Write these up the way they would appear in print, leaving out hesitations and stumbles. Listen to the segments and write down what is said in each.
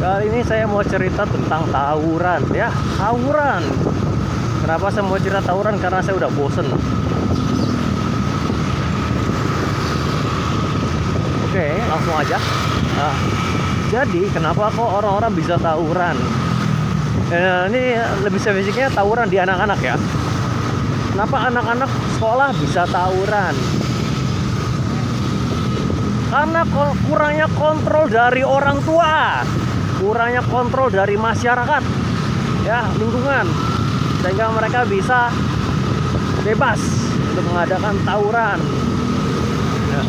Kali ini saya mau cerita tentang tawuran ya, tawuran. Kenapa saya mau cerita tawuran? Karena saya udah bosen. Oke, langsung aja. Nah, jadi kenapa kok orang-orang bisa tawuran? Ini lebih spesifiknya tawuran di anak-anak ya. Kenapa anak-anak sekolah bisa tawuran? Karena kurangnya kontrol dari orang tua, kurangnya kontrol dari masyarakat, ya, lingkungan, sehingga mereka bisa bebas untuk mengadakan tawuran. Ya.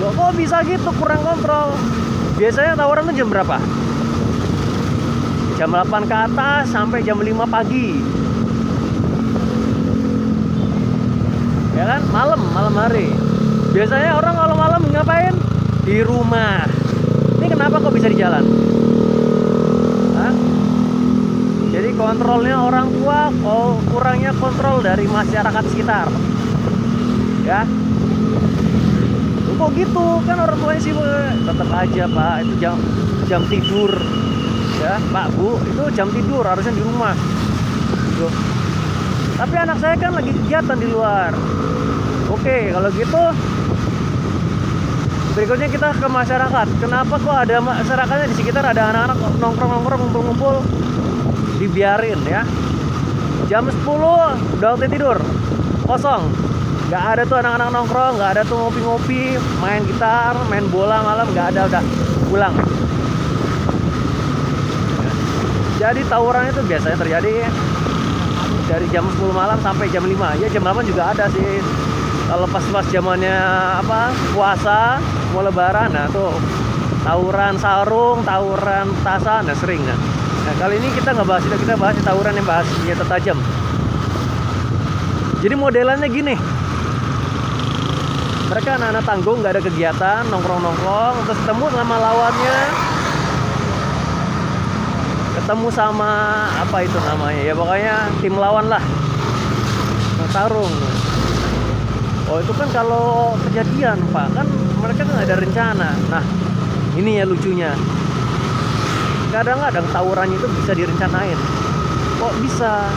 Loh, kok bisa gitu, kurang kontrol? Biasanya tawuran itu jam berapa? Jam 8 ke atas sampai jam 5 pagi. Ya kan? Malam hari. Biasanya orang kalau malam ngapain? Di rumah. Ini kenapa kok bisa di jalan? Hah? Jadi kontrolnya orang tua, kurangnya kontrol dari masyarakat sekitar. Ya. Kok gitu? Kan orang tuanya sih tetap aja, Pak. Itu jam tidur. Ya, Pak, Bu, itu jam tidur, harusnya di rumah. Tuh. Tapi anak saya kan lagi kegiatan di luar. Oke, kalau gitu berikutnya kita ke masyarakat. Kenapa kok ada masyarakatnya di sekitar ada anak-anak nongkrong-nongkrong, ngumpul-ngumpul, dibiarin ya. Jam 10 udah waktu tidur, kosong. Nggak ada tuh anak-anak nongkrong, nggak ada tuh ngopi-ngopi, main gitar, main bola malam, nggak ada, udah pulang. Jadi tawuran itu biasanya terjadi dari jam 10 malam sampai jam 5. Ya jam 8 juga ada sih. Kalau pas zamannya puasa, mau lebaran, nah tuh tawuran sarung, tawuran tasan, nah sering. Nah kali ini kita nggak bahas itu, kita bahas tawuran yang bahas senjata tajam. Jadi modelannya gini. Mereka anak-anak tanggung, nggak ada kegiatan, nongkrong-nongkrong, terus ketemu sama lawannya. Ketemu sama apa itu namanya? Ya pokoknya tim lawan lah. Tarung. Oh itu kan kalau kejadian Pak, kan mereka kan ada rencana. Nah ini ya lucunya, kadang-kadang tawurannya itu bisa direncanain. Kok bisa?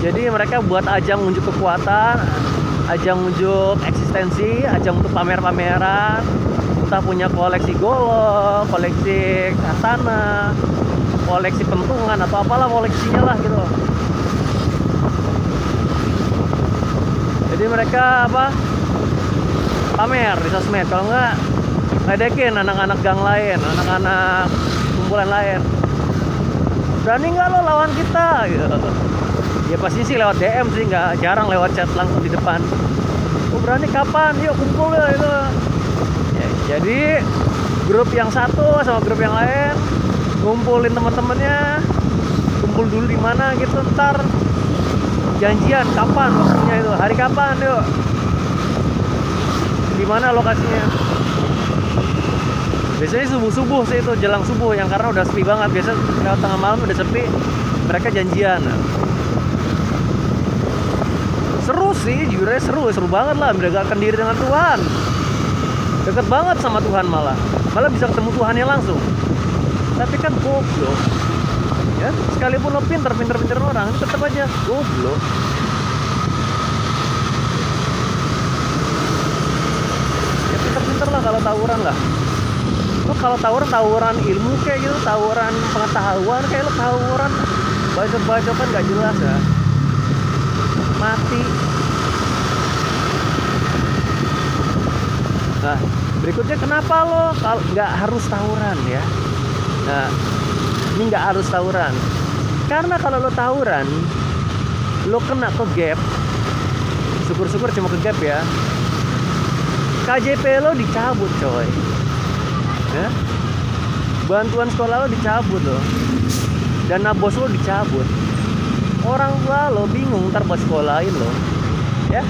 Jadi mereka buat ajang unjuk kekuatan, ajang unjuk eksistensi, ajang untuk pamer-pameran. Entah punya koleksi golok, koleksi katana, koleksi pentungan atau apalah koleksinya lah gitu. Jadi mereka pamer di sosmed, kalau enggak ledekin anak-anak gang lain, anak-anak kumpulan lain. Berani nggak lo lawan kita? Gitu. Ya pasti sih lewat DM sih, nggak jarang lewat chat langsung di depan. Oh berani kapan? Yuk kumpul ya itu. Ya, jadi grup yang satu sama grup yang lain ngumpulin teman-temannya, kumpul dulu di mana gitu, ntar janjian kapan waktunya itu, hari kapan yuk, di mana lokasinya. Biasanya subuh sih itu, jelang subuh yang karena udah sepi banget. Biasanya lewat tengah malam udah sepi, mereka janjian. Seru sih, jujurnya seru banget lah, mendekatkan diri dengan Tuhan, deket banget sama Tuhan, malah bisa ketemu Tuhannya langsung. Tapi kan goblok ya, sekalipun lo pinter orang, tetap aja goblok. Ya pinter lah kalau tawuran lah. Lo kalau tawuran ilmu kayak gitu, tawuran pengetahuan kayak lo tawuran bacot-bacotan gak jelas ya, mati. Nah berikutnya kenapa lo nggak harus tawuran ya? Nah ini nggak harus tawuran, karena kalau lo tawuran, lo kena ke gap, syukur-syukur cuma ke gap ya, KJP lo dicabut coy ya? Bantuan sekolah lo dicabut lo, dana bos lo dicabut, orang tua lo bingung ntar buat sekolahin lo ya.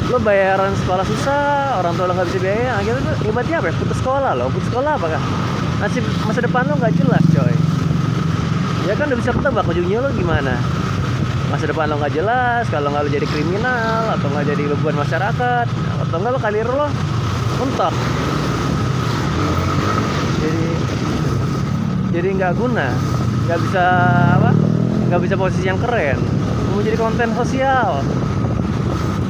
Lo bayaran sekolah susah, orang tua lo nggak bisa biaya, akhirnya tuh hebatnya apa ya? Putus sekolah lo, putus sekolah apakah? Masa depan lo nggak jelas coy. Ya kan udah bisa ketebak ujungnya lo gimana. masa depan lo nggak jelas, kalau nggak lo jadi kriminal atau nggak jadi beban masyarakat, atau nggak lo karir lo mentok, jadi nggak guna, nggak bisa apa, nggak bisa posisi yang keren. Mau jadi konten sosial,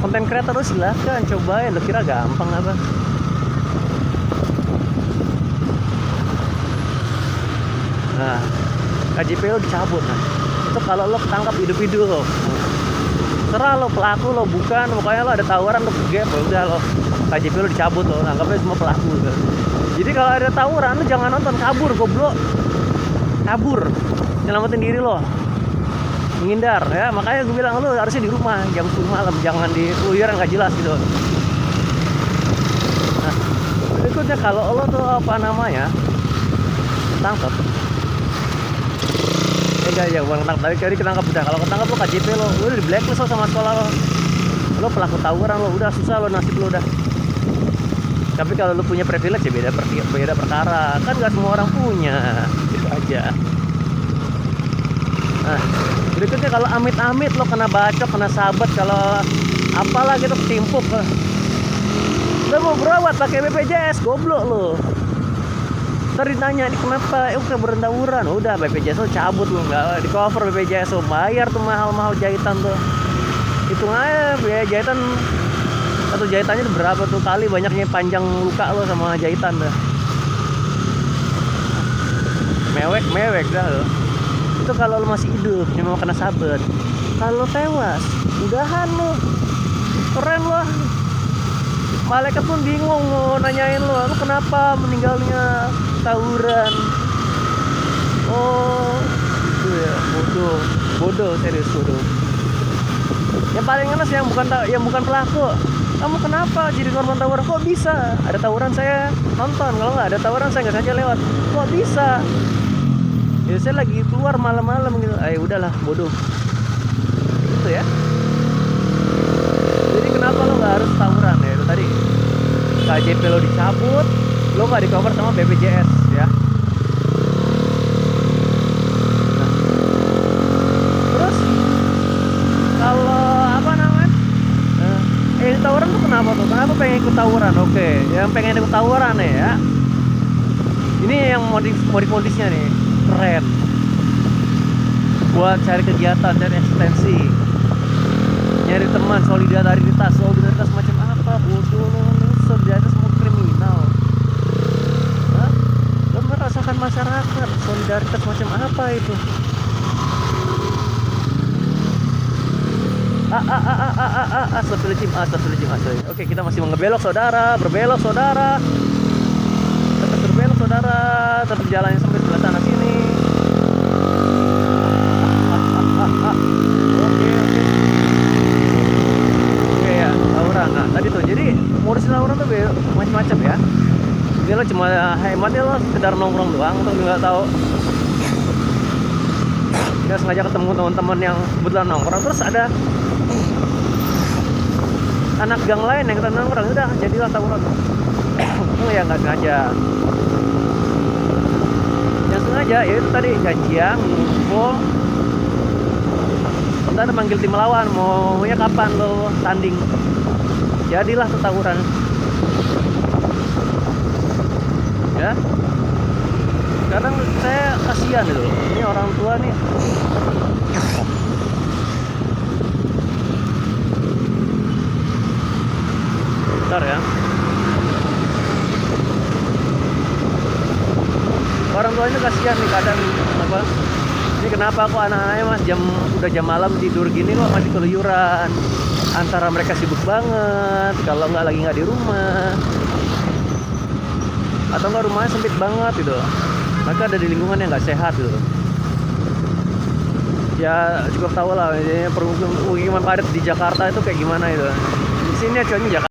konten kreator, lo silahkan cobain. Lo kira gampang apa? Nah, KJP lo dicabut. Nah, itu kalau lo ketangkap hidup-hidup, serah lo pelaku lo bukan, pokoknya lo ada tawaran lo gap, udah lo KJP lo dicabut, lo anggapnya semua pelaku gitu. Jadi kalau ada tawaran lo jangan nonton, kabur goblok, kabur, nyelamatin diri lo, menghindar ya. Makanya gue bilang lo harusnya di rumah jam 10 malam, jangan di keluyuran nggak jelas gitu. Nah, berikutnya kalau lo tuh apa namanya tangkap, ya bukan ketangkap, tapi ketangkap udah. Kalau ketangkap lo KJP lo udah di blacklist lo sama sekolah lo pelaku tawuran lo, udah susah lo nasib lo udah. Tapi kalau lo punya privilege ya beda perkara, kan nggak semua orang punya, gitu aja. Nah, berikutnya kalau amit-amit lo kena bacok, kena sabet, kalau apalah gitu ketimpuk, lo mau berawat pakai BPJS, goblok lo. Ntar ditanya, ini kenapa? Berendawuran. Udah BPJS lo cabut lo, nggak di cover BPJS lo, bayar tuh mahal-mahal jahitan tuh. Hitung aja biaya jahitan, satu jahitannya tuh berapa tuh kali banyaknya panjang luka lo sama jahitan tuh. Mewek dah lo. Itu kalau lo masih hidup, cuma kena sabet. Kalau lo tewas, udahan lo, keren lo. Malaikat pun bingung lo, nanyain lo kenapa meninggalnya tawuran. Oh itu ya, bodoh, serius bodoh. Yang paling ngenes yang bukan pelaku, kamu kenapa jadi korban tawuran? Kok bisa? Ada tawuran saya nonton, kalau nggak ada tawuran saya nggak sengaja lewat. Kok bisa? Ya saya lagi keluar malam-malam gitu. Udahlah, bodoh. Gitu ya. Jadi kenapa lo nggak harus tawuran ya? Itu tadi KJP lo dicabut, lo nggak di cover sama BPJS ya. Nah, terus kalau apa namanya? Tawuran tuh kenapa tuh? Kenapa pengen ikut tawuran? Oke, yang pengen ikut tawuran ya. Ini yang modif-modifnya nih keren. Buat cari kegiatan dan eksistensi, nyari teman, solidaritas macam apa? Bodoh lo, solidaritas mau kriminal. Hah? Lo merasakan masyarakat, solidaritas macam apa itu? Astagfirullahaladzim. Oke, kita masih mau berbelok saudara, tetap jalannya sampai sebelah sana sini. Oke ya, tawuran. Nah tadi tuh, jadi modus tawuran tuh macam-macam ya. Jadi lo cuma hematnya lo sekedar nongkrong doang, atau nggak tahu, nggak sengaja ketemu teman-teman yang kebetulan nongkrong, terus ada anak gang lain yang kita nongkrong, udah jadilah tawuran. Oh ya nggak sengaja. Yang sengaja ya itu tadi janjian ngumpul, ntar manggil tim lawan, maunya kapan lo tanding, jadilah tawuran ya. Kadang saya kasihan gitu, ini orang tua nih bentar ya, orang tua ini kasihan nih kadang apa, ini kenapa kok anak-anaknya mas udah jam malam tidur gini kok masih keluyuran, antara mereka sibuk banget, kalau nggak di rumah, atau nggak rumahnya sempit banget gitu, mereka ada di lingkungan yang nggak sehat gitu. Ya cukup tahu lah permukiman padat di Jakarta itu kayak gimana itu. Di sini acuannya Jakarta.